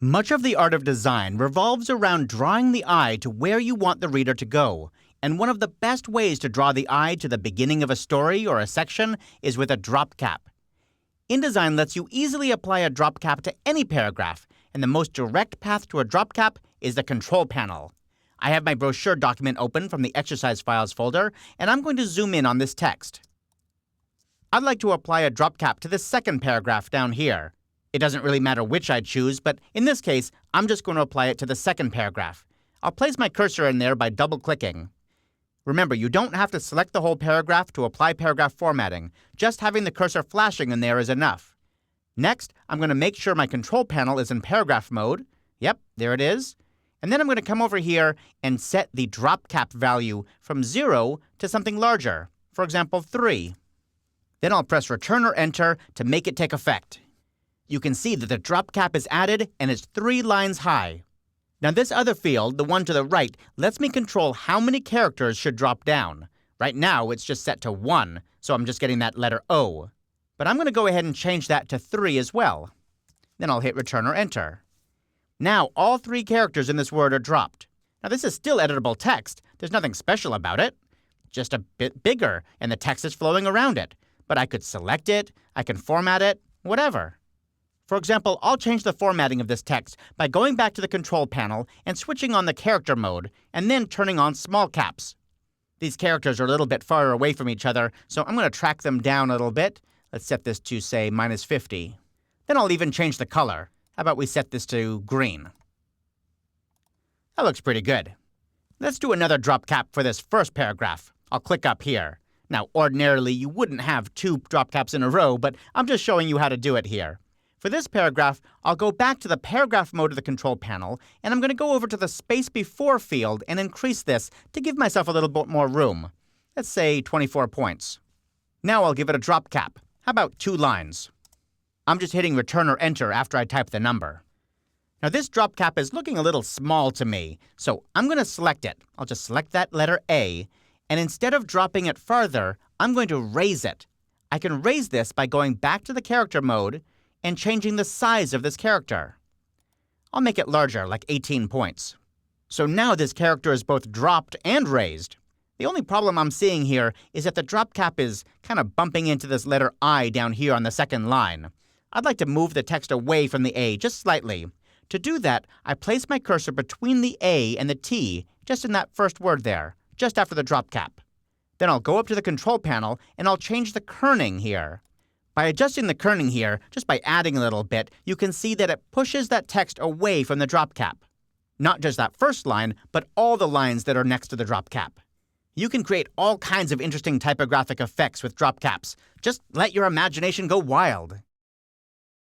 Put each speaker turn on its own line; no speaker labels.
Much of the art of design revolves around drawing the eye to where you want the reader to go, and one of the best ways to draw the eye to the beginning of a story or a section is with a drop cap. InDesign lets you easily apply a drop cap to any paragraph, and the most direct path to a drop cap is the control panel. I have my brochure document open from the exercise files folder, and I'm going to zoom in on this text. I'd like to apply a drop cap to the second paragraph down here. It doesn't really matter which I choose, but in this case, I'm just going to apply it to the second paragraph. I'll place my cursor in there by double-clicking. Remember, you don't have to select the whole paragraph to apply paragraph formatting. Just having the cursor flashing in there is enough. Next, I'm going to make sure my control panel is in paragraph mode. Yep, there it is. And then I'm going to come over here and set the drop cap value from 0 to something larger, for example, 3. Then I'll press Return or Enter to make it take effect. You can see that the drop cap is added and it's 3 lines high. Now this other field, the one to the right, lets me control how many characters should drop down. Right now it's just set to 1, so I'm just getting that letter O. But I'm going to go ahead and change that to 3 as well. Then I'll hit Return or Enter. Now all 3 characters in this word are dropped. Now this is still editable text. There's nothing special about it. Just a bit bigger, and the text is flowing around it. But I could select it, I can format it, whatever. For example, I'll change the formatting of this text by going back to the control panel and switching on the character mode, and then turning on small caps. These characters are a little bit far away from each other, so I'm going to track them down a little bit. Let's set this to, say, -50. Then I'll even change the color. How about we set this to green? That looks pretty good. Let's do another drop cap for this first paragraph. I'll click up here. Now, ordinarily, you wouldn't have 2 drop caps in a row, but I'm just showing you how to do it here. For this paragraph, I'll go back to the paragraph mode of the control panel, and I'm going to go over to the space before field and increase this to give myself a little bit more room. Let's say 24 points. Now I'll give it a drop cap. How about 2 lines? I'm just hitting Return or Enter after I type the number. Now this drop cap is looking a little small to me, so I'm going to select it. I'll just select that letter A, and instead of dropping it farther, I'm going to raise it. I can raise this by going back to the character mode and changing the size of this character. I'll make it larger, like 18 points. So now this character is both dropped and raised. The only problem I'm seeing here is that the drop cap is kind of bumping into this letter I down here on the second line. I'd like to move the text away from the A just slightly. To do that, I place my cursor between the A and the T, just in that first word there, just after the drop cap. Then I'll go up to the control panel and I'll change the kerning here. By adjusting the kerning here, just by adding a little bit, you can see that it pushes that text away from the drop cap. Not just that first line, but all the lines that are next to the drop cap. You can create all kinds of interesting typographic effects with drop caps. Just let your imagination go wild.